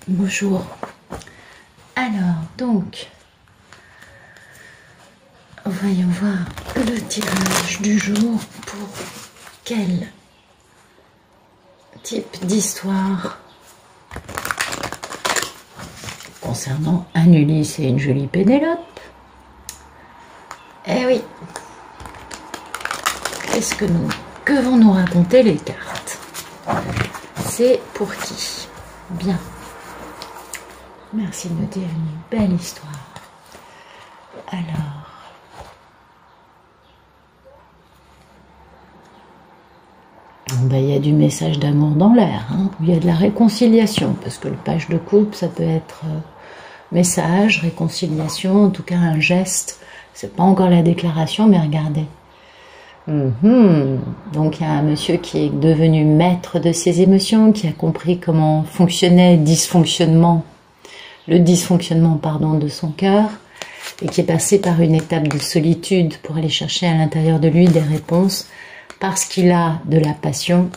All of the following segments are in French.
Bonjour. Alors, donc, voyons voir le tirage du jour pour quel type d'histoire concernant un Ulysse et une jolie Pénélope. Eh oui. Que vont nous raconter les cartes? C'est pour qui? Bien. Merci de me dire une belle histoire. Alors. Ben, il y a du message d'amour dans l'air, hein, où il y a de la réconciliation, parce que le page de coupe, ça peut être message, réconciliation, en tout cas un geste. C'est pas encore la déclaration, mais regardez. Donc il y a un monsieur qui est devenu maître de ses émotions, qui a compris comment fonctionnait le dysfonctionnement de son cœur, et qui est passé par une étape de solitude pour aller chercher à l'intérieur de lui des réponses, parce qu'il a de la passion,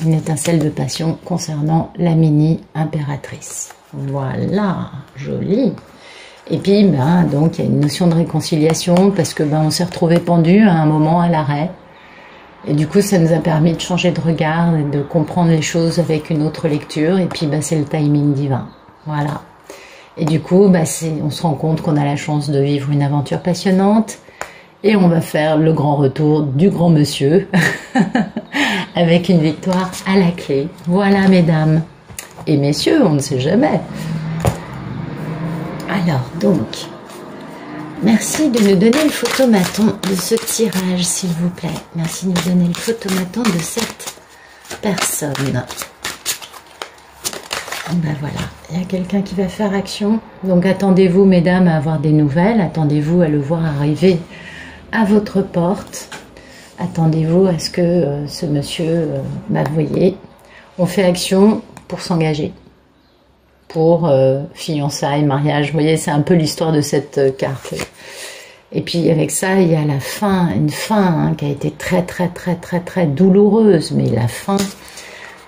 une étincelle de passion concernant la mini-impératrice. Voilà, joli. Et puis, donc, il y a une notion de réconciliation parce que on s'est retrouvé pendu à un moment à l'arrêt. Et du coup, ça nous a permis de changer de regard et de comprendre les choses avec une autre lecture. Et puis, c'est le timing divin. Voilà. Et du coup, on se rend compte qu'on a la chance de vivre une aventure passionnante. Et on va faire le grand retour du grand monsieur avec une victoire à la clé. Voilà, mesdames et messieurs, on ne sait jamais. Alors, donc, merci de nous donner le photomaton de ce tirage, s'il vous plaît. Merci de nous donner le photomaton de cette personne. Voilà, il y a quelqu'un qui va faire action. Donc, attendez-vous, mesdames, à avoir des nouvelles. Attendez-vous à le voir arriver à votre porte. Attendez-vous à ce que ce monsieur, vous voyez, on fait action pour s'engager. Pour fiançailles, mariage, vous voyez, c'est un peu l'histoire de cette carte. Et puis avec ça, il y a la fin, une fin qui a été très très très très très douloureuse, mais la fin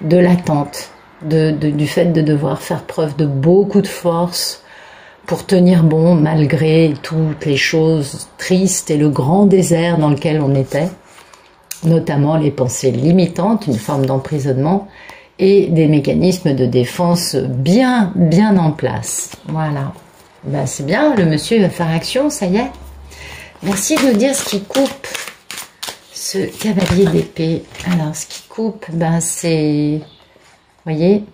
de l'attente, du fait de devoir faire preuve de beaucoup de force pour tenir bon malgré toutes les choses tristes et le grand désert dans lequel on était, notamment les pensées limitantes, une forme d'emprisonnement, et des mécanismes de défense bien en place. Voilà. C'est bien, le monsieur va faire action, ça y est. Merci de nous dire ce qui coupe ce cavalier d'épée. Alors, ce qui coupe, c'est... Vous voyez,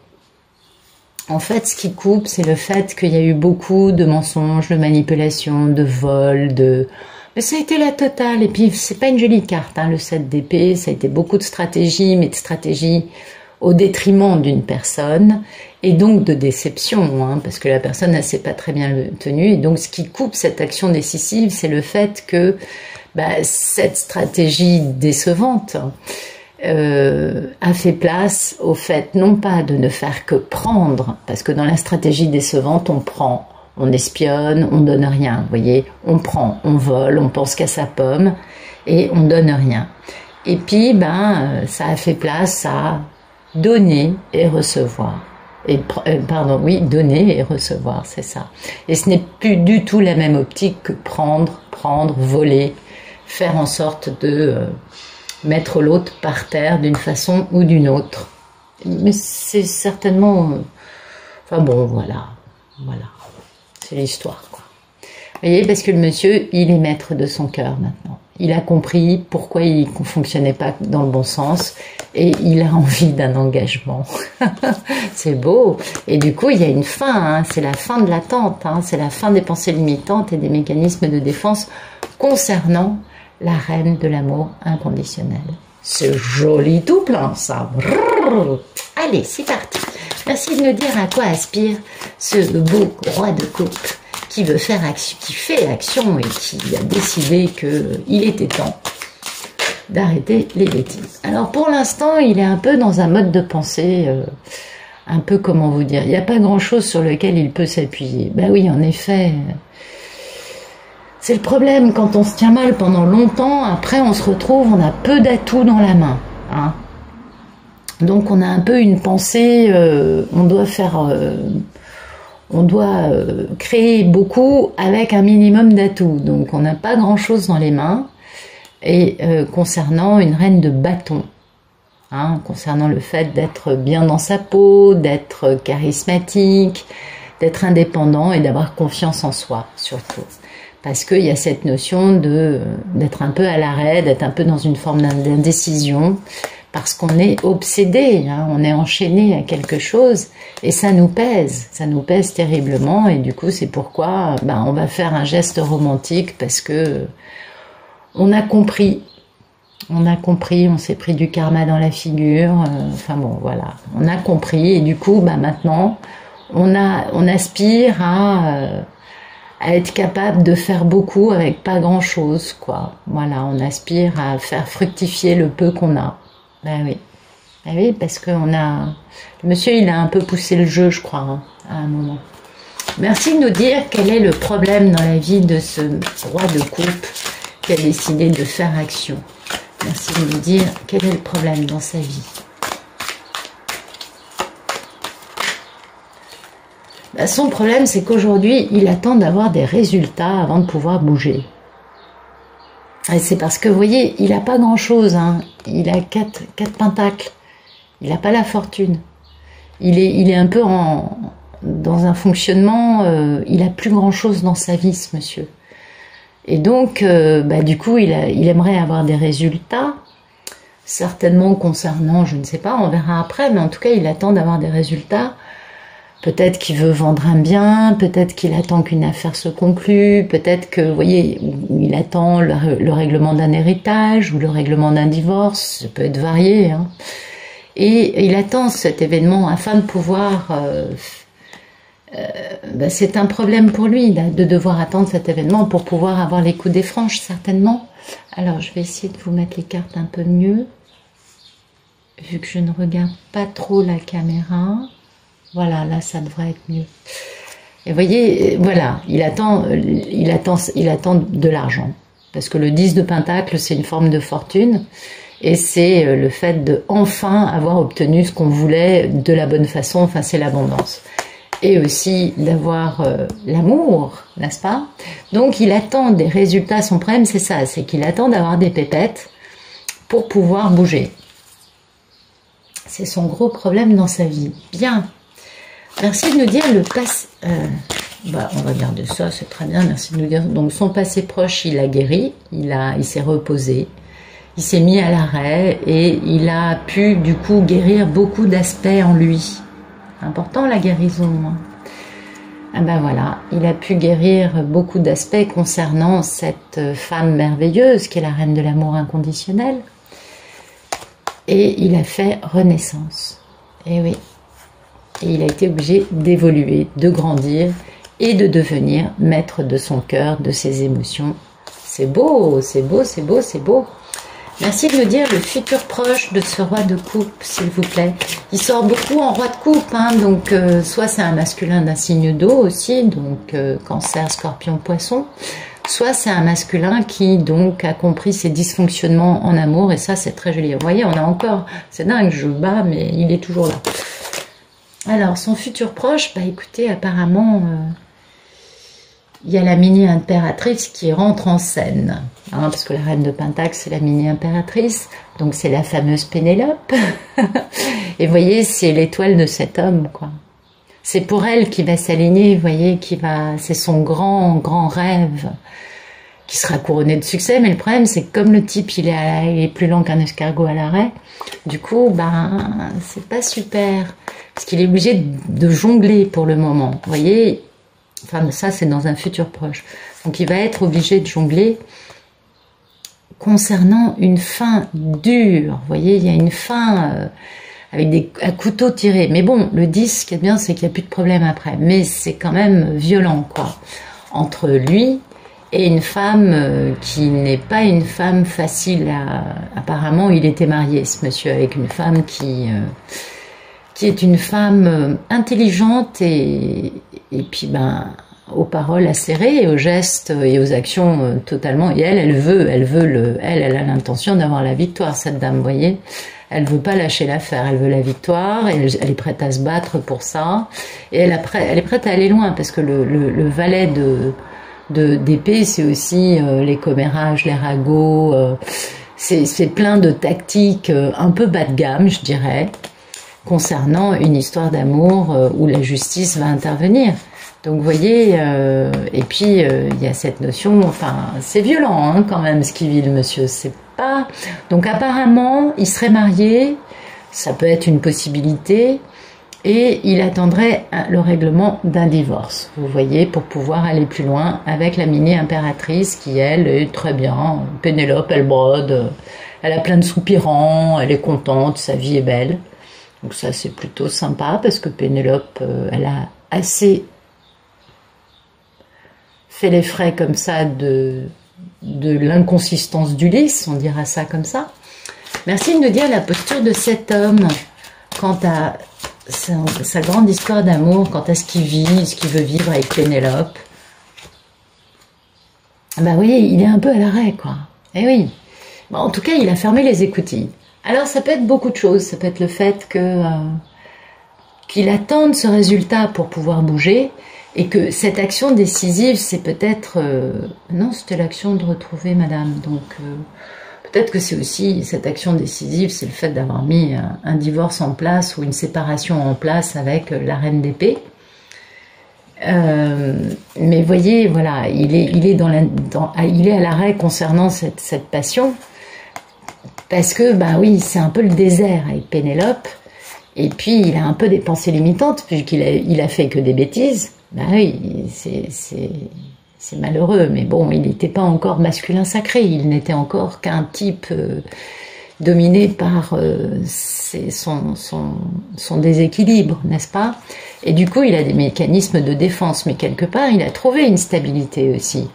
en fait, ce qui coupe, c'est le fait qu'il y a eu beaucoup de mensonges, de manipulations, de vols, Mais ça a été la totale. Et puis, c'est pas une jolie carte, hein, le 7 d'épée. Ça a été beaucoup de stratégie, mais de stratégie au détriment d'une personne, et donc de déception, hein, parce que la personne ne s'est pas très bien tenue. Et donc, ce qui coupe cette action décisive, c'est le fait que cette stratégie décevante a fait place au fait, non pas de ne faire que prendre, parce que dans la stratégie décevante, on prend, on espionne, on donne rien, vous voyez, on prend, on vole, on pense qu'à sa pomme, et on donne rien. Et puis, ça a fait place à donner et recevoir. Donner et recevoir, c'est ça. Et ce n'est plus du tout la même optique que prendre, voler, faire en sorte de mettre l'autre par terre d'une façon ou d'une autre. Mais c'est certainement... voilà. C'est l'histoire, quoi. Vous voyez, parce que le monsieur, il est maître de son cœur maintenant. Il a compris pourquoi il ne fonctionnait pas dans le bon sens et il a envie d'un engagement. C'est beau. Et du coup, il y a une fin, hein, c'est la fin de l'attente, hein, c'est la fin des pensées limitantes et des mécanismes de défense concernant la reine de l'amour inconditionnel. C'est joli tout plein, ça. Allez, c'est parti. Merci de nous dire à quoi aspire ce beau roi de coupe qui veut faire action, qui fait action et qui a décidé qu'il était temps d'arrêter les bêtises. Alors pour l'instant, il est un peu dans un mode de pensée, un peu comment vous dire, il n'y a pas grand-chose sur lequel il peut s'appuyer. Oui, en effet, c'est le problème quand on se tient mal pendant longtemps, après on se retrouve, on a peu d'atouts dans la main. Hein. Donc on a un peu une pensée, on doit créer beaucoup avec un minimum d'atouts. Donc on n'a pas grand-chose dans les mains. Et concernant une reine de bâton, hein, concernant le fait d'être bien dans sa peau, d'être charismatique, d'être indépendant et d'avoir confiance en soi surtout. Parce qu'il y a cette notion d'être un peu à l'arrêt, d'être un peu dans une forme d'indécision, parce qu'on est obsédé, hein, on est enchaîné à quelque chose et ça nous pèse terriblement, et du coup c'est pourquoi on va faire un geste romantique parce que on a compris, on s'est pris du karma dans la figure, enfin bon voilà, on a compris et du coup maintenant on aspire à être capable de faire beaucoup avec pas grand chose, quoi. Voilà, on aspire à faire fructifier le peu qu'on a. Ben oui, parce que le monsieur il a un peu poussé le jeu, je crois, hein, à un moment. Merci de nous dire quel est le problème dans la vie de ce roi de coupe qui a décidé de faire action. Merci de nous dire quel est le problème dans sa vie. Son problème, c'est qu'aujourd'hui, il attend d'avoir des résultats avant de pouvoir bouger. Et c'est parce que, vous voyez, il n'a pas grand-chose, hein. Il a 4 pentacles. Il n'a pas la fortune. Il est un peu dans un fonctionnement, il n'a plus grand-chose dans sa vie, ce monsieur. Et donc, du coup, il aimerait avoir des résultats, certainement concernant, je ne sais pas, on verra après, mais en tout cas, il attend d'avoir des résultats. Peut-être qu'il veut vendre un bien, peut-être qu'il attend qu'une affaire se conclue, peut-être que, vous voyez, il attend le règlement d'un héritage ou le règlement d'un divorce, ça peut être varié, hein. Et il attend cet événement afin de pouvoir... c'est un problème pour lui de devoir attendre cet événement pour pouvoir avoir les coups des franches, certainement. Alors, je vais essayer de vous mettre les cartes un peu mieux, vu que je ne regarde pas trop la caméra. Voilà, là, ça devrait être mieux. Et vous voyez, voilà, il attend de l'argent. Parce que le 10 de Pentacle, c'est une forme de fortune. Et c'est le fait de enfin avoir obtenu ce qu'on voulait de la bonne façon. Enfin, c'est l'abondance. Et aussi d'avoir l'amour, n'est-ce pas? Donc, il attend des résultats. Son problème, c'est ça. C'est qu'il attend d'avoir des pépettes pour pouvoir bouger. C'est son gros problème dans sa vie. Bien. Merci de nous dire le passé. On va garder ça, c'est très bien. Merci de nous dire. Donc son passé proche, il a guéri, il s'est reposé, il s'est mis à l'arrêt et il a pu du coup guérir beaucoup d'aspects en lui. Important la guérison. Hein. Voilà, il a pu guérir beaucoup d'aspects concernant cette femme merveilleuse qui est la reine de l'amour inconditionnel. Et il a fait renaissance. Et oui. Et il a été obligé d'évoluer, de grandir et de devenir maître de son cœur, de ses émotions. C'est beau, c'est beau, c'est beau, c'est beau. Merci de me dire le futur proche de ce roi de coupe, s'il vous plaît. Il sort beaucoup en roi de coupe, hein, donc soit c'est un masculin d'un signe d'eau aussi, donc Cancer, Scorpion, Poisson, soit c'est un masculin qui donc a compris ses dysfonctionnements en amour, et ça c'est très joli. Vous voyez, on a encore, c'est dingue, je bats, mais il est toujours là. Alors, son futur proche, écoutez, apparemment, il y a la mini-impératrice qui rentre en scène. Hein, parce que la reine de Pentacle, c'est la mini-impératrice. Donc, c'est la fameuse Pénélope. Et vous voyez, c'est l'étoile de cet homme, quoi. C'est pour elle qui va s'aligner, vous voyez, c'est son grand rêve qui sera couronné de succès. Mais le problème, c'est que comme le type, il est plus lent qu'un escargot à l'arrêt, du coup, c'est pas super. Parce qu'il est obligé de jongler pour le moment. Vous voyez, enfin ça c'est dans un futur proche. Donc il va être obligé de jongler concernant une fin dure. Vous voyez, il y a une fin avec un couteau tiré. Mais bon, le 10, ce qui est bien, c'est qu'il n'y a plus de problème après. Mais c'est quand même violent, quoi. Entre lui et une femme qui n'est pas une femme facile Apparemment, il était marié, ce monsieur, avec une femme qui est une femme intelligente et puis aux paroles acérées, et aux gestes et aux actions totalement. Et elle a l'intention d'avoir la victoire, cette dame, vous voyez. Elle veut pas lâcher l'affaire, elle veut la victoire, elle est prête à se battre pour ça, et elle est prête à aller loin, parce que le valet d'épée, c'est aussi les commérages, les ragots, c'est plein de tactiques un peu bas de gamme, je dirais, concernant une histoire d'amour où la justice va intervenir. Donc vous voyez, et puis il y a cette notion, enfin c'est violent hein, quand même ce qu'il vit le monsieur, c'est pas... Donc apparemment il serait marié, ça peut être une possibilité, et il attendrait le règlement d'un divorce, vous voyez, pour pouvoir aller plus loin avec la mini-impératrice qui elle est très bien, Pénélope elle brode, elle a plein de soupirants, elle est contente, sa vie est belle. Donc ça c'est plutôt sympa parce que Pénélope elle a assez fait les frais comme ça de l'inconsistance d'Ulysse, on dira ça comme ça. Merci de nous dire la posture de cet homme quant à sa grande histoire d'amour, quant à ce qu'il vit, ce qu'il veut vivre avec Pénélope. Bah oui, il est un peu à l'arrêt quoi. Eh oui. Bon, en tout cas, il a fermé les écoutilles. Alors ça peut être beaucoup de choses, ça peut être le fait que qu'il attende ce résultat pour pouvoir bouger, et que cette action décisive, c'est peut-être... non, c'était l'action de retrouver madame. Donc, peut-être que c'est aussi cette action décisive, c'est le fait d'avoir mis un divorce en place ou une séparation en place avec la reine d'épée. Mais voyez, voilà, il est à l'arrêt concernant cette passion. Parce que, bah oui, c'est un peu le désert avec Pénélope. Et puis, il a un peu des pensées limitantes, puisqu'il a fait que des bêtises. Bah oui, c'est malheureux, mais bon, il n'était pas encore masculin sacré, il n'était encore qu'un type dominé par son déséquilibre, n'est-ce pas? Et du coup, il a des mécanismes de défense, mais quelque part, il a trouvé une stabilité aussi.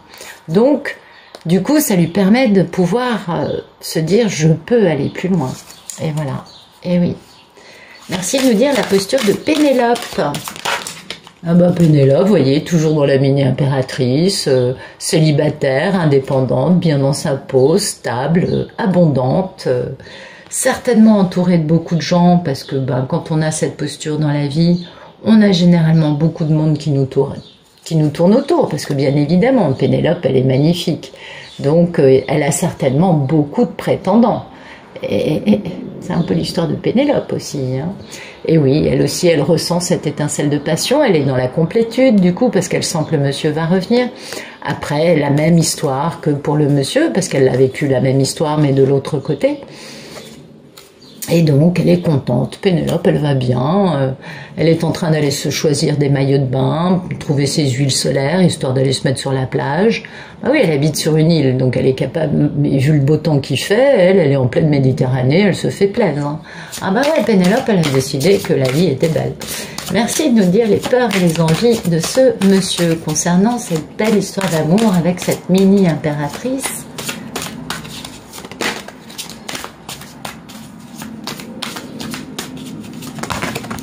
Donc, du coup, ça lui permet de pouvoir se dire « je peux aller plus loin ». Et voilà, et oui. Merci de nous dire la posture de Pénélope. Ah bah Pénélope, vous voyez, toujours dans la mini-impératrice, célibataire, indépendante, bien dans sa peau, stable, abondante, certainement entourée de beaucoup de gens, parce que ben, quand on a cette posture dans la vie, on a généralement beaucoup de monde qui nous tourne autour, parce que bien évidemment, Pénélope, elle est magnifique. Donc, elle a certainement beaucoup de prétendants. Et c'est un peu l'histoire de Pénélope aussi, hein. Et oui, elle aussi, elle ressent cette étincelle de passion, elle est dans la complétude du coup, parce qu'elle sent que le monsieur va revenir. Après, la même histoire que pour le monsieur, parce qu'elle a vécu la même histoire, mais de l'autre côté. Et donc, elle est contente. Pénélope, elle va bien. Elle est en train d'aller se choisir des maillots de bain, trouver ses huiles solaires, histoire d'aller se mettre sur la plage. Ah oui, elle habite sur une île, donc elle est capable, mais vu le beau temps qu'il fait, elle est en pleine Méditerranée, elle se fait plaisir. Hein. Ah bah ouais, Pénélope, elle a décidé que la vie était belle. Merci de nous dire les peurs et les envies de ce monsieur concernant cette belle histoire d'amour avec cette mini-impératrice.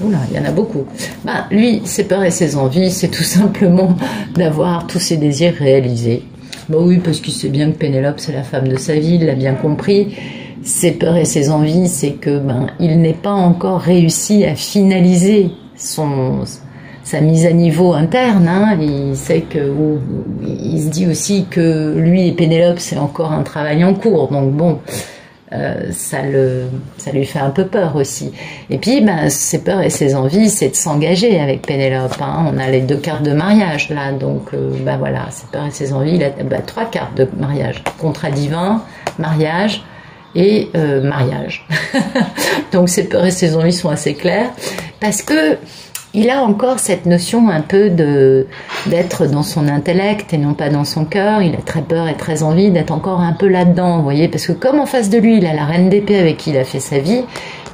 Oula, il y en a beaucoup. Ben, lui, ses peurs et ses envies, c'est tout simplement d'avoir tous ses désirs réalisés. Ben oui, parce qu'il sait bien que Pénélope, c'est la femme de sa vie, il l'a bien compris. Ses peurs et ses envies, c'est que ben, il n'est pas encore réussi à finaliser sa mise à niveau interne. Hein. Il sait que, il se dit aussi que lui et Pénélope, c'est encore un travail en cours. Donc bon... ça lui fait un peu peur aussi. Et puis, ben, ses peurs et ses envies, c'est de s'engager avec Pénélope. Hein. On a les 2 cartes de mariage là, donc ben voilà, ses peurs et ses envies. Il a 3 cartes de mariage contrat divin, mariage et mariage. Donc, ses peurs et ses envies sont assez claires parce que il a encore cette notion un peu d'être dans son intellect et non pas dans son cœur. Il a très peur et très envie d'être encore un peu là-dedans, vous voyez, parce que comme en face de lui, il a la reine d'épée avec qui il a fait sa vie,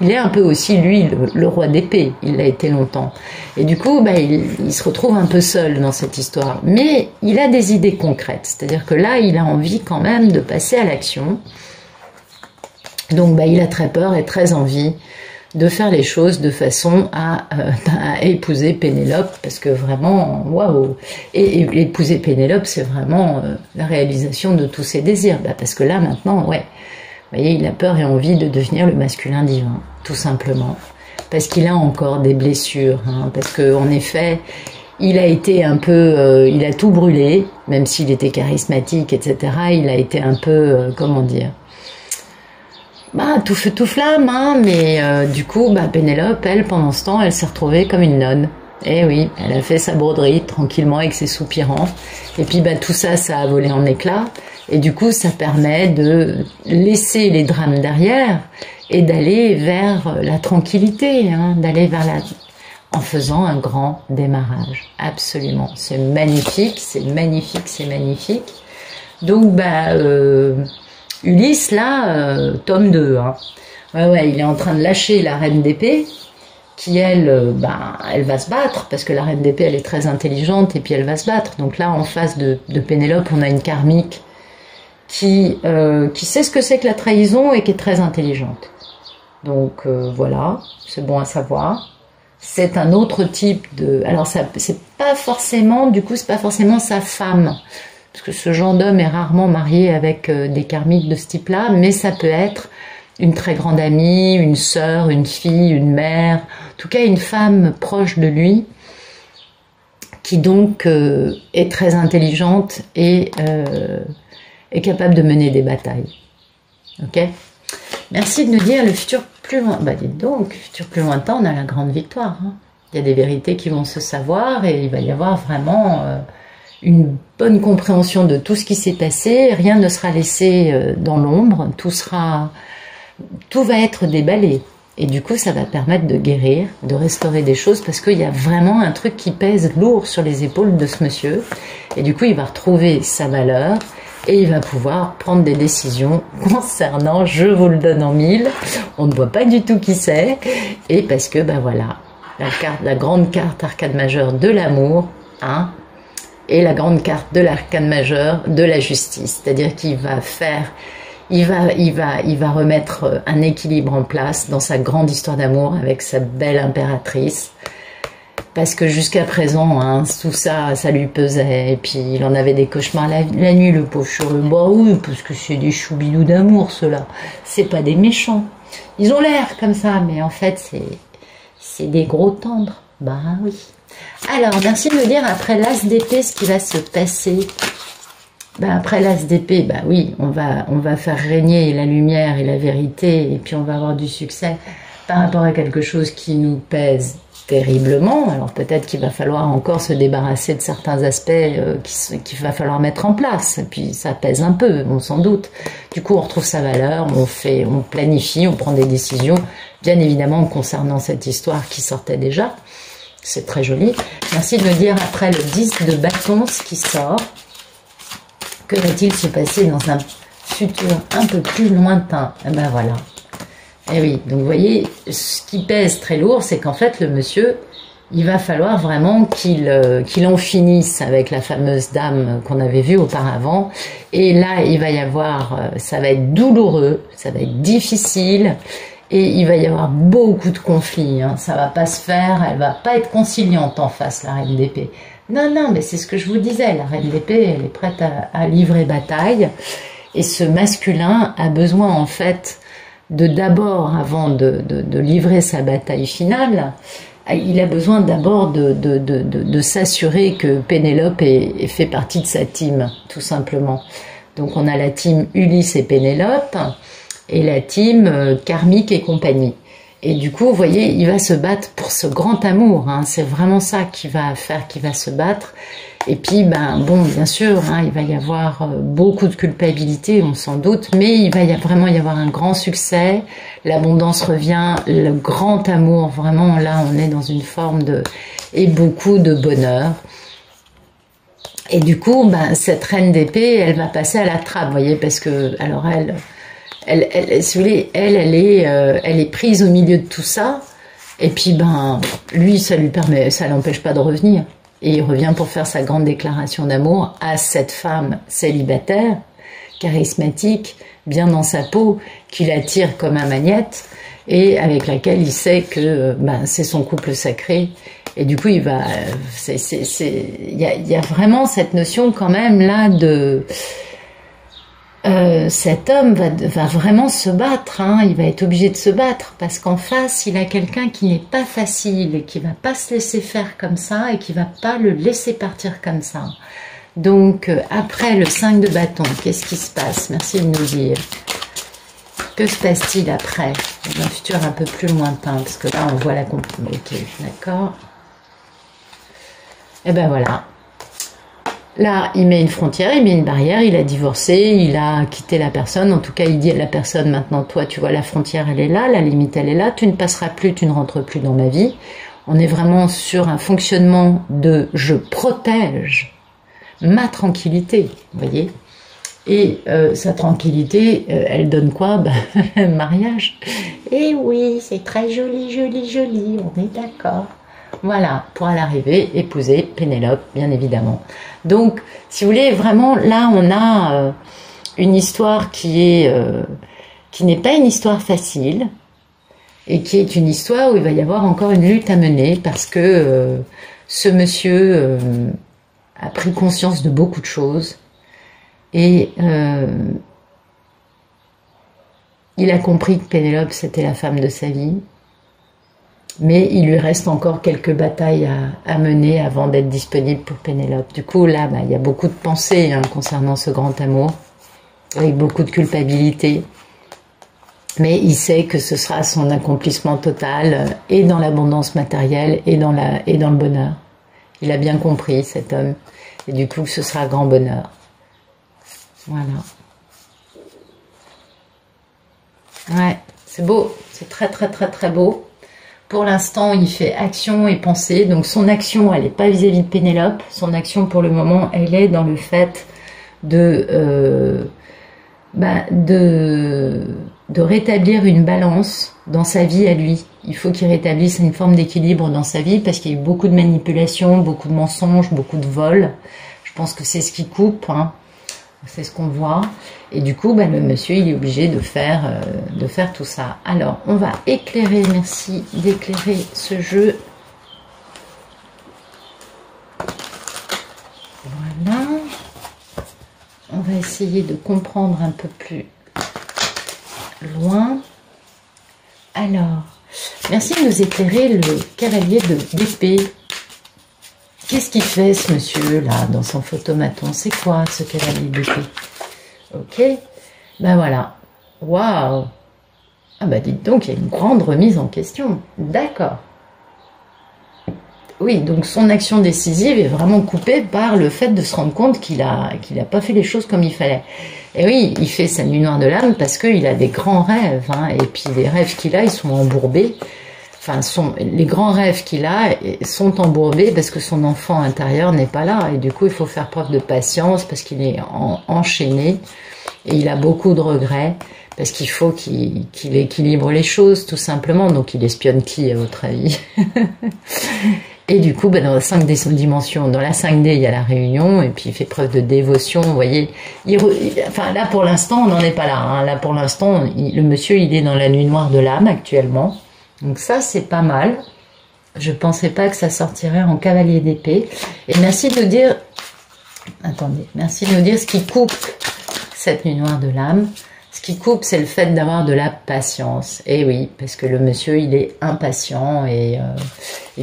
il est un peu aussi, lui, le roi d'épée. Il l'a été longtemps. Et du coup, bah, il se retrouve un peu seul dans cette histoire. Mais il a des idées concrètes. C'est-à-dire que là, il a envie quand même de passer à l'action. Donc, bah, il a très peur et très envie de faire les choses de façon à épouser Pénélope, parce que vraiment, waouh. Et épouser Pénélope, c'est vraiment la réalisation de tous ses désirs. Bah, parce que là, maintenant, ouais, Vous voyez, il a peur et envie de devenir le masculin divin, tout simplement. Parce qu'il a encore des blessures, hein, parce qu'en effet, il a été un peu, il a tout brûlé, même s'il était charismatique, etc. Il a été un peu, comment dire, bah, tout feu tout flamme, hein, mais du coup, bah, Pénélope, elle, pendant ce temps, elle s'est retrouvée comme une nonne. Eh oui, elle a fait sa broderie tranquillement avec ses soupirants. Et puis, bah, tout ça, ça a volé en éclats. Et du coup, ça permet de laisser les drames derrière et d'aller vers la tranquillité, hein, d'aller vers la... en faisant un grand démarrage. Absolument. C'est magnifique, c'est magnifique, c'est magnifique. Donc, bah... Ulysse, là, tome 2. Hein. Ouais, il est en train de lâcher la reine d'épée, qui, elle, elle va se battre, parce que la reine d'épée, elle est très intelligente, et puis elle va se battre. Donc là, en face de Pénélope, on a une karmique qui sait ce que c'est que la trahison et qui est très intelligente. Donc, voilà, c'est bon à savoir. C'est un autre type de... Alors, c'est pas forcément, du coup, c'est pas forcément sa femme, parce que ce genre d'homme est rarement marié avec des karmiques de ce type-là, mais ça peut être une très grande amie, une sœur, une fille, une mère, en tout cas une femme proche de lui, qui donc est très intelligente et est capable de mener des batailles. Ok ? Merci de nous dire le futur plus loin. Bah dites donc, le futur plus lointain, on a la grande victoire. Hein. Il y a des vérités qui vont se savoir et il va y avoir vraiment... une bonne compréhension de tout ce qui s'est passé, rien ne sera laissé dans l'ombre, tout va être déballé. Et du coup, ça va permettre de guérir, de restaurer des choses, parce qu'il y a vraiment un truc qui pèse lourd sur les épaules de ce monsieur. Et du coup, il va retrouver sa valeur et il va pouvoir prendre des décisions concernant, je vous le donne en mille, on ne voit pas du tout qui c'est, et parce que, ben voilà, la grande carte arcade majeure de l'amour, hein, et la grande carte de l'arcane majeur de la justice, c'est-à-dire qu'il va faire, il va remettre un équilibre en place dans sa grande histoire d'amour avec sa belle impératrice, parce que jusqu'à présent, hein, tout ça, ça lui pesait, et puis il en avait des cauchemars la nuit, le pauvre sur le bois, oui, parce que c'est des choubidous d'amour, ceux-là, c'est pas des méchants, ils ont l'air comme ça, mais en fait, c'est des gros tendres, bah oui. Alors, merci de me dire, après l'as d'épée, ce qui va se passer. Ben, après l'as d'épée, ben oui, on va faire régner la lumière et la vérité, et puis on va avoir du succès par rapport à quelque chose qui nous pèse terriblement. Alors peut-être qu'il va falloir encore se débarrasser de certains aspects qu'il va falloir mettre en place, et puis ça pèse un peu, on s'en doute. Du coup, on retrouve sa valeur, on planifie, on prend des décisions, bien évidemment concernant cette histoire qui sortait déjà. C'est très joli. Merci de me dire, après le 10 de bâton, ce qui sort, que va-t-il se passer dans un futur un peu plus lointain? Et ben voilà. Et oui, donc vous voyez, ce qui pèse très lourd, c'est qu'en fait, le monsieur, il va falloir vraiment qu'il en finisse avec la fameuse dame qu'on avait vue auparavant. Et là, il va y avoir, ça va être douloureux, ça va être difficile. Et il va y avoir beaucoup de conflits, hein. Ça va pas se faire, elle va pas être conciliante en face, la reine d'épée. Non, mais c'est ce que je vous disais, la reine d'épée, elle est prête à livrer bataille. Et ce masculin a besoin, en fait, d'abord, avant de livrer sa bataille finale, il a besoin d'abord de s'assurer que Pénélope fait partie de sa team, tout simplement. Donc on a la team Ulysse et Pénélope, et la team karmique et compagnie. Et du coup, vous voyez, il va se battre pour ce grand amour, hein. C'est vraiment ça qui va faire, qui va se battre. Et puis, ben, bon, bien sûr, hein, il va y avoir beaucoup de culpabilité, on s'en doute, mais il va vraiment y avoir un grand succès, l'abondance revient, le grand amour, vraiment, là, on est dans une forme et beaucoup de bonheur. Et du coup, ben, cette reine d'épée, elle va passer à la trappe, vous voyez, parce que, alors si vous voulez, elle est prise au milieu de tout ça, et puis ben lui ça l'empêche pas de revenir, et il revient pour faire sa grande déclaration d'amour à cette femme célibataire, charismatique, bien dans sa peau, qui l'attire comme un magnète, et avec laquelle il sait que ben c'est son couple sacré, et du coup il va, il y a vraiment cette notion quand même là cet homme va vraiment se battre, hein. Il va être obligé de se battre parce qu'en face, il a quelqu'un qui n'est pas facile et qui va pas se laisser faire comme ça et qui va pas le laisser partir comme ça. Donc, après le 5 de bâton, qu'est-ce qui se passe? Merci de nous dire. Que se passe-t-il après? Dans un futur un peu plus lointain, parce que là, on voit la... Ok, d'accord. Et ben voilà. Là, il met une frontière, il met une barrière, il a divorcé, il a quitté la personne. En tout cas, il dit à la personne, maintenant, toi, tu vois, la frontière, elle est là, la limite, elle est là, tu ne passeras plus, tu ne rentres plus dans ma vie. On est vraiment sur un fonctionnement de « je protège ma tranquillité », vous voyez. Et sa tranquillité, elle donne quoi? Ben, mariage. Et oui, c'est très joli, joli, joli, on est d'accord. Voilà, pour à l'arrivée, épouser Pénélope, bien évidemment. Donc, si vous voulez, vraiment, là, on a une histoire qui n'est pas une histoire facile, et qui est une histoire où il va y avoir encore une lutte à mener, parce que ce monsieur a pris conscience de beaucoup de choses, et il a compris que Pénélope, c'était la femme de sa vie. Mais il lui reste encore quelques batailles à mener avant d'être disponible pour Pénélope. Du coup, là, il y a beaucoup de pensées concernant ce grand amour, avec beaucoup de culpabilité. Mais il sait que ce sera son accomplissement total, et dans l'abondance matérielle, et dans le bonheur. Il a bien compris, cet homme. Et du coup, ce sera grand bonheur. Voilà. Ouais, c'est beau. C'est très, très, très, très beau. Pour l'instant, il fait action et pensée. Donc, son action, elle n'est pas vis-à-vis de Pénélope. Son action, pour le moment, elle est dans le fait de rétablir une balance dans sa vie à lui. Il faut qu'il rétablisse une forme d'équilibre dans sa vie parce qu'il y a eu beaucoup de manipulations, beaucoup de mensonges, beaucoup de vols. Je pense que c'est ce qui coupe, hein. C'est ce qu'on voit. Et du coup, le monsieur, il est obligé de faire tout ça. Alors, on va éclairer, merci d'éclairer ce jeu. Voilà. On va essayer de comprendre un peu plus loin. Alors, merci de nous éclairer le cavalier d'épée. Qu'est-ce qu'il fait, ce monsieur-là, dans son photomaton? C'est quoi, ce cavalier d'épée? Ok, ben voilà. Waouh! Ah bah dites donc, il y a une grande remise en question. D'accord. Oui, donc son action décisive est vraiment coupée par le fait de se rendre compte qu'il a pas fait les choses comme il fallait. Et oui, il fait sa nuit noire de l'âme parce qu'il a des grands rêves, hein, et puis les rêves qu'il a, ils sont embourbés. Enfin, les grands rêves qu'il a sont embourbés parce que son enfant intérieur n'est pas là. Et du coup, il faut faire preuve de patience parce qu'il est enchaîné et il a beaucoup de regrets parce qu'il faut qu'il équilibre les choses, tout simplement. Donc, il espionne qui, à votre avis? Et du coup, dans la 5D, dans la 5D, il y a la réunion, et puis il fait preuve de dévotion, vous voyez. Enfin, là, pour l'instant, on n'en est pas là, hein. Là, pour l'instant, le monsieur, il est dans la nuit noire de l'âme, actuellement. Donc ça, c'est pas mal. Je pensais pas que ça sortirait en cavalier d'épée. Et merci de nous dire... Attendez, merci de nous dire ce qui coupe cette nuit noire de l'âme. Ce qui coupe, c'est le fait d'avoir de la patience. Et oui, parce que le monsieur, il est impatient. Et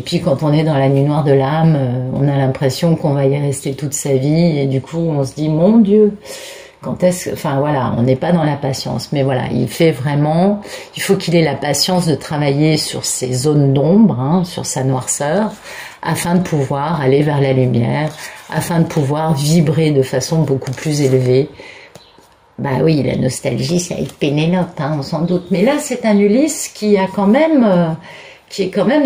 puis, quand on est dans la nuit noire de l'âme, on a l'impression qu'on va y rester toute sa vie. Et du coup, on se dit, mon Dieu, quand est-ce... Enfin, voilà, on n'est pas dans la patience. Mais voilà, il fait vraiment... Il faut qu'il ait la patience de travailler sur ses zones d'ombre, hein, sur sa noirceur, afin de pouvoir aller vers la lumière, afin de pouvoir vibrer de façon beaucoup plus élevée. Bah oui, la nostalgie, c'est avec Pénélope, hein, on s'en doute. Mais là, c'est un Ulysse qui est quand même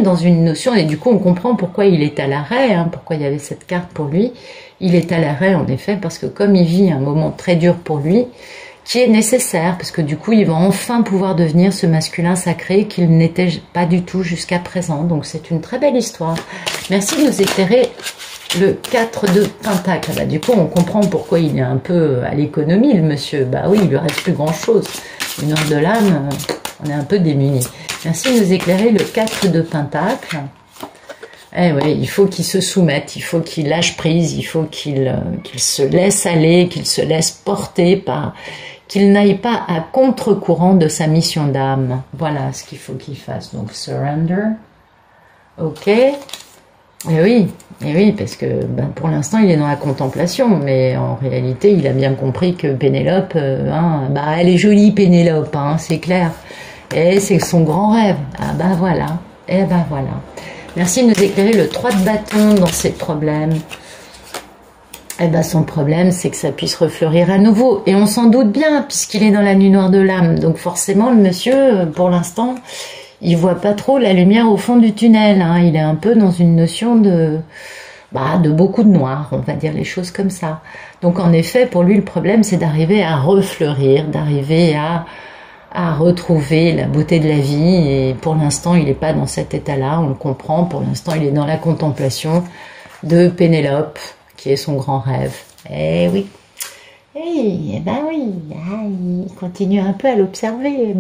dans une notion, et du coup, on comprend pourquoi il est à l'arrêt, hein, pourquoi il y avait cette carte pour lui. Il est à l'arrêt, en effet, parce que comme il vit un moment très dur pour lui, qui est nécessaire, parce que du coup, il va enfin pouvoir devenir ce masculin sacré qu'il n'était pas du tout jusqu'à présent. Donc, c'est une très belle histoire. Merci de nous éclairer le 4 de Pentacle. Bah, du coup, on comprend pourquoi il est un peu à l'économie, le monsieur. Bah oui, il lui reste plus grand-chose. Une heure de l'âme, on est un peu démunis. Merci de nous éclairer le 4 de Pentacle. Eh ouais, il faut qu'il se soumette, il faut qu'il lâche prise, il faut qu'il se laisse aller, qu'il se laisse porter par, qu'il n'aille pas à contre-courant de sa mission d'âme. Voilà ce qu'il faut qu'il fasse. Donc surrender. Ok. Et oui, parce que ben, pour l'instant il est dans la contemplation, mais en réalité il a bien compris que Pénélope, bah elle est jolie Pénélope, hein, c'est clair. Et c'est son grand rêve. Ah bah voilà. Et ben voilà. Merci de nous éclairer le 3 de bâton dans ses problèmes. Eh ben son problème, c'est que ça puisse refleurir à nouveau. Et on s'en doute bien, puisqu'il est dans la nuit noire de l'âme. Donc forcément, le monsieur, pour l'instant, il voit pas trop la lumière au fond du tunnel. Hein. Il est un peu dans une notion de beaucoup de noir, on va dire les choses comme ça. Donc en effet, pour lui, le problème, c'est d'arriver à refleurir, d'arriver à retrouver la beauté de la vie, et pour l'instant il n'est pas dans cet état-là, on le comprend, pour l'instant il est dans la contemplation de Pénélope, qui est son grand rêve. Eh oui, eh ben oui, il continue un peu à l'observer,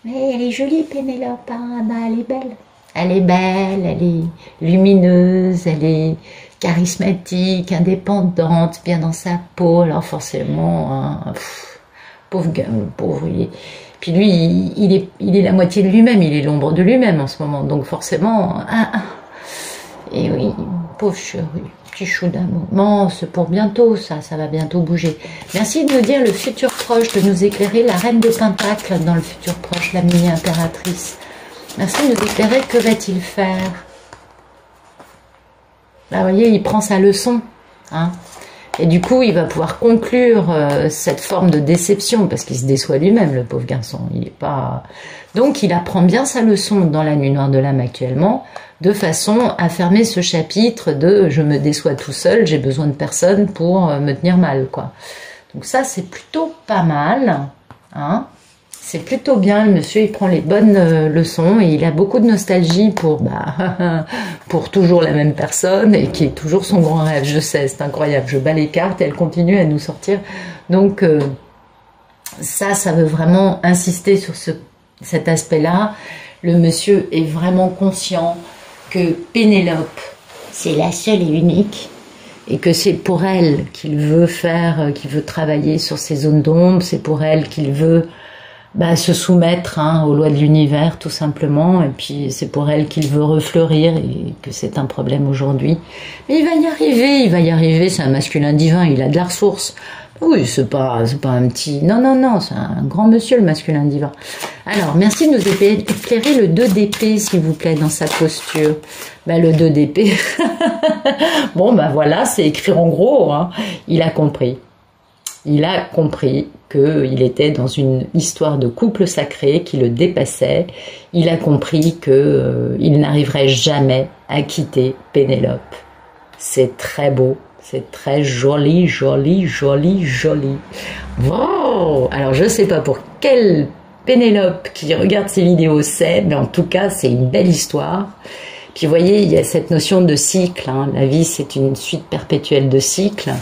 mais elle est jolie Pénélope, hein, elle est belle. Elle est belle, elle est lumineuse, elle est charismatique, indépendante, bien dans sa peau, alors forcément... Hein, pauvre gars, pauvre. Puis lui, il est la moitié de lui-même, il est l'ombre de lui-même en ce moment. Donc forcément, et oui, pauvre chéri, petit chou d'amour. Non, c'est pour bientôt, ça va bientôt bouger. Merci de nous dire le futur proche, de nous éclairer la reine de Pentacles dans le futur proche, la mini-impératrice. Merci de nous éclairer, que va-t-il faire? Là, vous voyez, il prend sa leçon, hein. Et du coup, il va pouvoir conclure cette forme de déception, parce qu'il se déçoit lui-même, le pauvre garçon. Il est pas. Donc, il apprend bien sa leçon dans la nuit noire de l'âme actuellement, de façon à fermer ce chapitre de « je me déçois tout seul, j'ai besoin de personne pour me tenir mal », quoi. Donc ça, c'est plutôt pas mal, hein. C'est plutôt bien, le monsieur, il prend les bonnes leçons et il a beaucoup de nostalgie pour toujours la même personne et qui est toujours son grand rêve. Je sais, c'est incroyable, je bats les cartes et elle continue à nous sortir. Donc ça veut vraiment insister sur cet aspect-là. Le monsieur est vraiment conscient que Pénélope, c'est la seule et unique, et que c'est pour elle qu'il veut qu'il veut travailler sur ses zones d'ombre, c'est pour elle qu'il veut se soumettre aux lois de l'univers tout simplement, et puis c'est pour elle qu'il veut refleurir et que c'est un problème aujourd'hui. Mais il va y arriver, c'est un masculin divin, il a de la ressource. Oui, c'est pas un petit... Non, c'est un grand monsieur le masculin divin. Alors, merci de nous éclairer le 2 d'épée, s'il vous plaît, dans sa posture. Le 2 d'épée, bon voilà, c'est écrire en gros, hein. Il a compris. Il a compris qu'il était dans une histoire de couple sacré qui le dépassait. Il a compris qu'il n'arriverait jamais à quitter Pénélope. C'est très beau, c'est très joli, joli, joli, joli. Wow! Alors je ne sais pas pour quelle Pénélope qui regarde ces vidéos c'est, mais en tout cas c'est une belle histoire. Puis vous voyez, il y a cette notion de cycle, hein. La vie c'est une suite perpétuelle de cycles.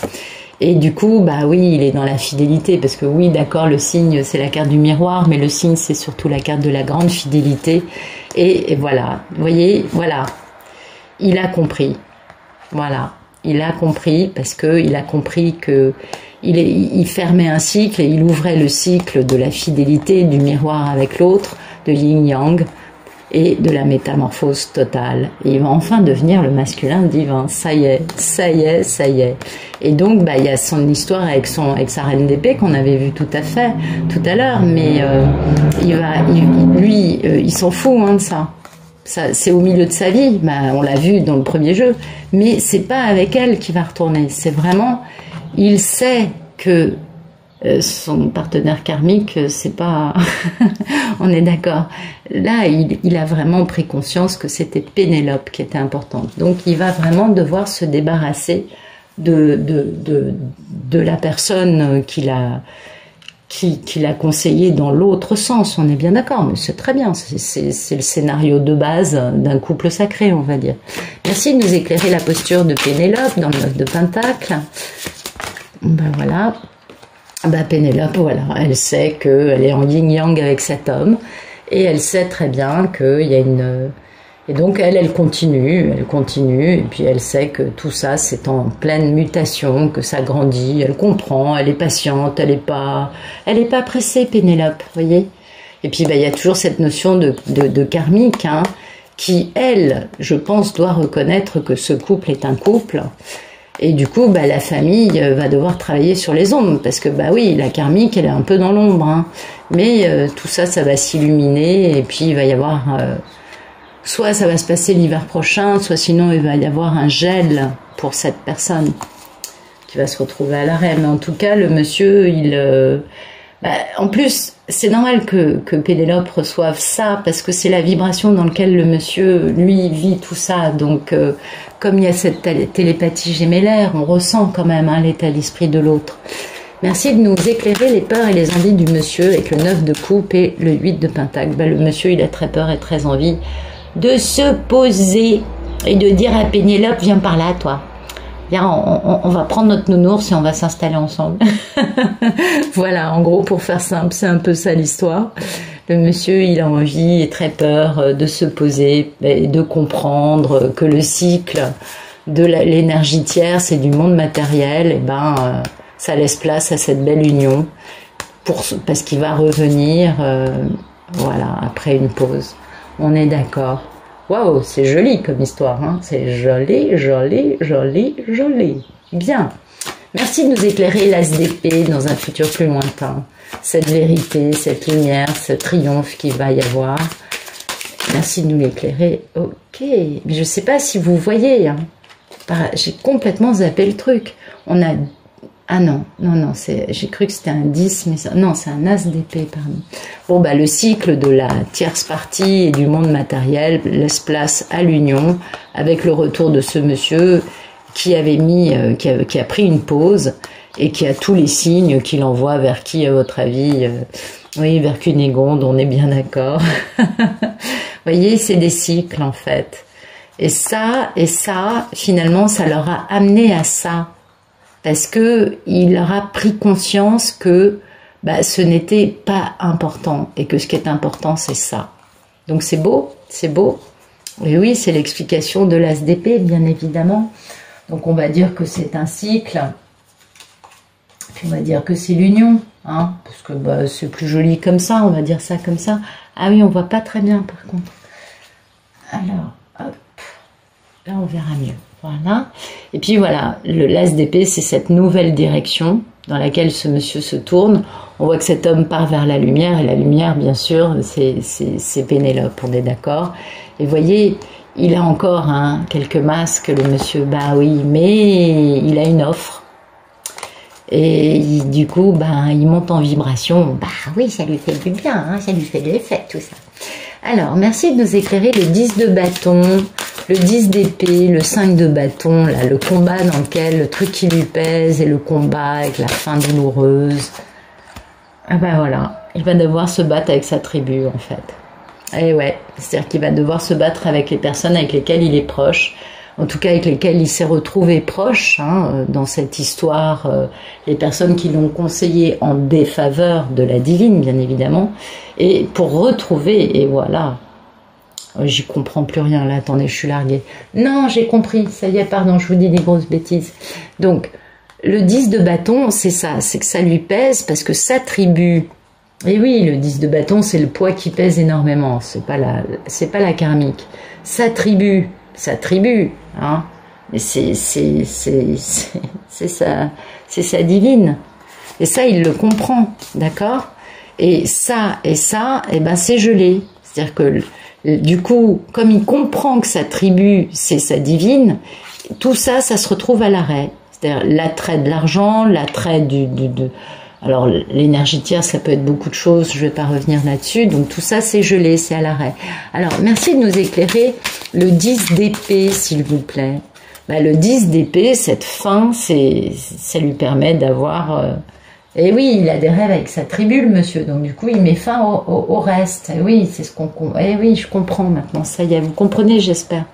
Et du coup, oui, il est dans la fidélité, parce que oui, d'accord, le signe, c'est la carte du miroir, mais le signe, c'est surtout la carte de la grande fidélité. Et voilà, vous voyez, voilà, il a compris. Voilà, il a compris, parce qu'il a compris que il fermait un cycle et il ouvrait le cycle de la fidélité, du miroir avec l'autre, de yin-yang, et de la métamorphose totale. Et il va enfin devenir le masculin divin. Ça y est, ça y est, ça y est. Et donc, il y a son histoire avec sa reine d'épée qu'on avait vu tout à l'heure, mais il s'en fout de ça. C'est au milieu de sa vie, on l'a vu dans le premier jeu, mais c'est pas avec elle qu'il va retourner. C'est vraiment, il sait que son partenaire karmique, c'est pas... On est d'accord. Là, il a vraiment pris conscience que c'était Pénélope qui était importante. Donc, il va vraiment devoir se débarrasser de la personne qu'il a conseillé dans l'autre sens. On est bien d'accord, mais c'est très bien. C'est le scénario de base d'un couple sacré, on va dire. Merci de nous éclairer la posture de Pénélope dans le 9 de Pentacle. Voilà. Pénélope, voilà, elle sait qu'elle est en yin-yang avec cet homme, et elle sait très bien qu'il y a Et donc elle continue, et puis elle sait que tout ça c'est en pleine mutation, que ça grandit, elle comprend, elle est patiente, elle est pas pressée, Pénélope, voyez. Et puis il y a toujours cette notion de karmique, hein, qui elle, je pense, doit reconnaître que ce couple est un couple. Et du coup, la famille va devoir travailler sur les ombres, parce que oui, la karmique, elle est un peu dans l'ombre, hein. Mais tout ça, ça va s'illuminer, et puis il va y avoir, soit ça va se passer l'hiver prochain, soit sinon il va y avoir un gel pour cette personne qui va se retrouver à l'arrêt. Mais en tout cas, le monsieur, en plus, c'est normal que Pénélope reçoive ça, parce que c'est la vibration dans laquelle le monsieur, lui, vit tout ça. Donc, comme il y a cette télépathie gémellaire, on ressent quand même l'état d'esprit de l'autre. Merci de nous éclairer les peurs et les envies du monsieur avec le 9 de coupe et le 8 de pentacle. Le monsieur, il a très peur et très envie de se poser et de dire à Pénélope, viens par là, toi. Viens, on va prendre notre nounours et on va s'installer ensemble. Voilà, en gros, pour faire simple, c'est un peu ça l'histoire. Le monsieur, il a envie et très peur de se poser et de comprendre que le cycle de l'énergie tierce et du monde matériel, ça laisse place à cette belle union parce qu'il va revenir voilà, après une pause. On est d'accord. Waouh, c'est joli comme histoire, hein. C'est joli, joli, joli, joli. Bien. Merci de nous éclairer l'as d'épée dans un futur plus lointain. Cette vérité, cette lumière, ce triomphe qu'il va y avoir. Merci de nous l'éclairer. Ok. Mais je ne sais pas si vous voyez, hein. J'ai complètement zappé le truc. On a... Ah non, j'ai cru que c'était un 10, mais ça... non, c'est un as d'épée, pardon. Bon, le cycle de la tierce partie et du monde matériel laisse place à l'union avec le retour de ce monsieur qui avait qui a pris une pause et qui a tous les signes qu'il envoie vers qui, à votre avis? Oui, vers Cunégonde, on est bien d'accord. Vous voyez, c'est des cycles, en fait. Et ça, finalement, ça leur a amené à ça. Parce que il leur a pris conscience que ce n'était pas important et que ce qui est important, c'est ça. Donc c'est beau, c'est beau. Et oui, c'est l'explication de l'as d'épée, bien évidemment. Donc on va dire que c'est un cycle. Puis on va dire que c'est l'union, hein, parce que c'est plus joli comme ça, on va dire ça comme ça. Ah oui, on voit pas très bien par contre. Alors, hop, là on verra mieux. Voilà. Et puis voilà, le l'as d'épée, c'est cette nouvelle direction dans laquelle ce monsieur se tourne. On voit que cet homme part vers la lumière, et la lumière, bien sûr, c'est Pénélope, on est d'accord. Et voyez, il a encore quelques masques, le monsieur, oui, mais il a une offre. Et du coup, il monte en vibration. Oui, ça lui fait du bien, hein, ça lui fait de l'effet, tout ça. Alors, merci de nous éclairer le 10 de bâton, le 10 d'épée, le 5 de bâton, là, le combat dans lequel le truc qui lui pèse et le combat avec la fin douloureuse. Ah voilà, il va devoir se battre avec sa tribu, en fait. Et ouais, c'est-à-dire qu'il va devoir se battre avec les personnes avec lesquelles il est proche, en tout cas avec lesquelles il s'est retrouvé proche, hein, dans cette histoire, les personnes qui l'ont conseillé en défaveur de la divine, bien évidemment, et pour retrouver, et voilà, j'y comprends plus rien là, attendez, je suis larguée. Non, j'ai compris, ça y est, pardon, je vous dis des grosses bêtises. Donc, le 10 de bâton, c'est ça, c'est que ça lui pèse parce que sa tribu, et oui, le 10 de bâton, c'est le poids qui pèse énormément, c'est pas la karmique. Sa tribu, hein, mais c'est sa divine. Et ça, il le comprend, d'accord? Et ça, c'est gelé. C'est-à-dire que, du coup, comme il comprend que sa tribu, c'est sa divine, tout ça, ça se retrouve à l'arrêt. C'est-à-dire l'attrait de l'argent, l'attrait alors, l'énergie tierce, ça peut être beaucoup de choses, je ne vais pas revenir là-dessus. Donc, tout ça, c'est gelé, c'est à l'arrêt. Alors, merci de nous éclairer le 10 d'épée, s'il vous plaît. Le 10 d'épée, cette fin, ça lui permet d'avoir... Et oui, il a des rêves avec sa tribu, le monsieur. Donc, du coup, il met fin au reste. Et oui, c'est ce qu'on... Et oui, je comprends maintenant. Ça y est, vous comprenez, j'espère.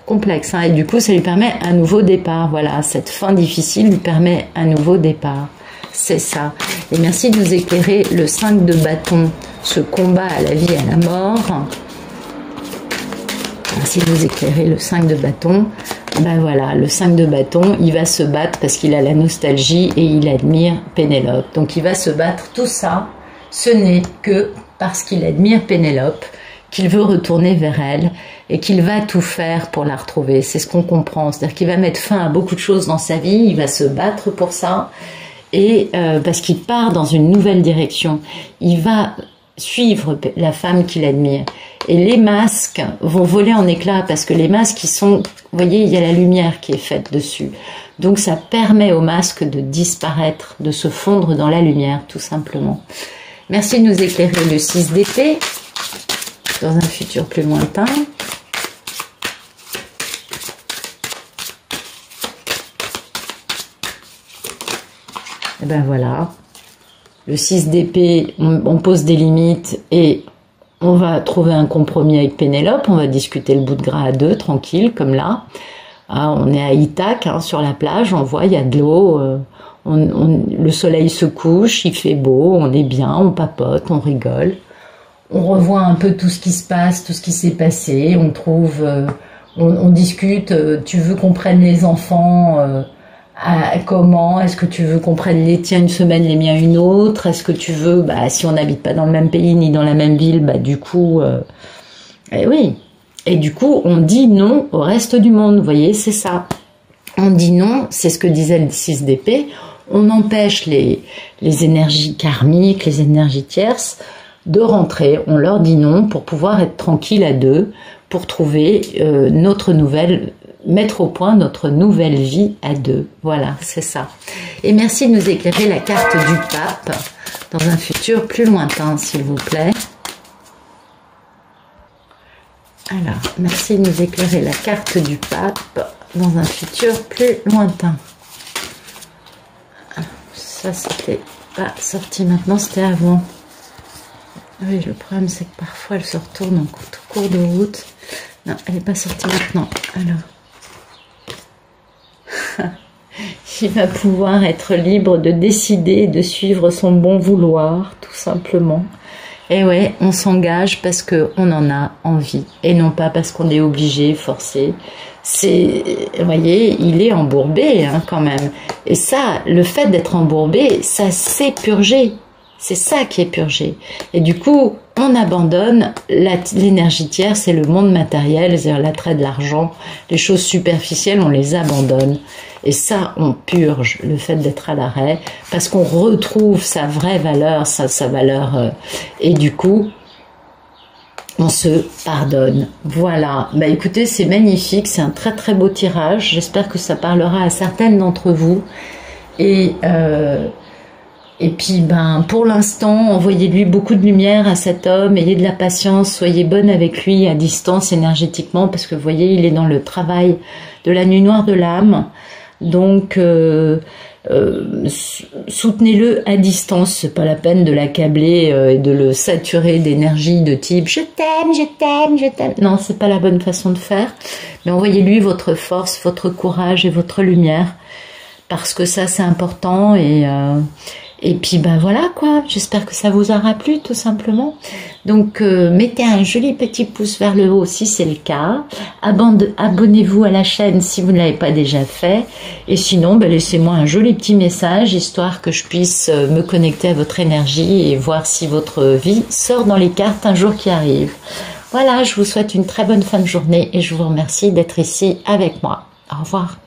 Complexe, hein. Et du coup, ça lui permet un nouveau départ. Voilà, cette fin difficile lui permet un nouveau départ. C'est ça. Et merci de nous éclairer le 5 de bâton, ce combat à la vie et à la mort. merci de nous éclairer le 5 de bâton. Ben voilà, le 5 de bâton, il va se battre parce qu'il a la nostalgie et il admire Pénélope. Donc il va se battre, tout ça, ce n'est que parce qu'il admire Pénélope, qu'il veut retourner vers elle et qu'il va tout faire pour la retrouver. C'est ce qu'on comprend, c'est-à-dire qu'il va mettre fin à beaucoup de choses dans sa vie, il va se battre pour ça, et parce qu'il part dans une nouvelle direction. Il va suivre la femme qu'il admire. Et les masques vont voler en éclats parce que les masques, ils sont, vous voyez, il y a la lumière qui est faite dessus. Donc ça permet aux masques de disparaître, de se fondre dans la lumière, tout simplement. Merci de nous éclairer le 6 d'épée dans un futur plus lointain. Et ben voilà. Le 6 d'épée, on pose des limites et on va trouver un compromis avec Pénélope. On va discuter le bout de gras à deux, tranquille, comme là. Ah, on est à Ithaque, hein, sur la plage, on voit, il y a de l'eau. Le soleil se couche, il fait beau, on est bien, on papote, on rigole. On revoit un peu tout ce qui se passe, tout ce qui s'est passé. On trouve, on discute. Tu veux qu'on prenne les enfants comment? Est-ce que tu veux qu'on prenne les tiens une semaine, les miens une autre? Est-ce que tu veux, bah, si on n'habite pas dans le même pays ni dans la même ville, bah, du coup, oui. Et du coup, on dit non au reste du monde. Vous voyez, c'est ça. On dit non, c'est ce que disait le 6 d'épée. On empêche les énergies karmiques, les énergies tierces de rentrer. On leur dit non pour pouvoir être tranquille à deux, pour trouver notre nouvelle, mettre au point notre nouvelle vie à deux. Voilà, c'est ça. Et merci de nous éclairer la carte du pape dans un futur plus lointain, s'il vous plaît. Alors, merci de nous éclairer la carte du pape dans un futur plus lointain. Ça, c'était pas sorti maintenant, c'était avant. Oui, le problème, c'est que parfois, elle se retourne en cours de route. Non, elle n'est pas sortie maintenant. Alors, il va pouvoir être libre de décider et de suivre son bon vouloir, tout simplement. Et ouais, on s'engage parce qu'on en a envie et non pas parce qu'on est obligé, forcé. Vous voyez, il est embourbé hein, quand même. Et ça, le fait d'être embourbé, ça c'est purgé. C'est ça qui est purgé. Et du coup, on abandonne l'énergie tierce, c'est le monde matériel, c'est-à-dire l'attrait de l'argent, les choses superficielles, on les abandonne. Et ça, on purge le fait d'être à l'arrêt, parce qu'on retrouve sa vraie valeur, sa valeur. Et du coup, on se pardonne. Voilà. Bah écoutez, c'est magnifique, c'est un très très beau tirage. J'espère que ça parlera à certaines d'entre vous. Et puis, ben, pour l'instant, envoyez-lui beaucoup de lumière à cet homme, ayez de la patience, soyez bonne avec lui à distance énergétiquement, parce que vous voyez, il est dans le travail de la nuit noire de l'âme. Donc, soutenez-le à distance, c'est pas la peine de l'accabler et de le saturer d'énergie de type « je t'aime, je t'aime, je t'aime ». Non, c'est pas la bonne façon de faire, mais envoyez-lui votre force, votre courage et votre lumière, parce que ça, c'est important et puis ben voilà quoi, j'espère que ça vous aura plu tout simplement. Donc mettez un joli petit pouce vers le haut si c'est le cas. Abonnez-vous à la chaîne si vous ne l'avez pas déjà fait. Et sinon, ben, laissez-moi un joli petit message histoire que je puisse me connecter à votre énergie et voir si votre vie sort dans les cartes un jour qui arrive. Voilà, je vous souhaite une très bonne fin de journée et je vous remercie d'être ici avec moi. Au revoir.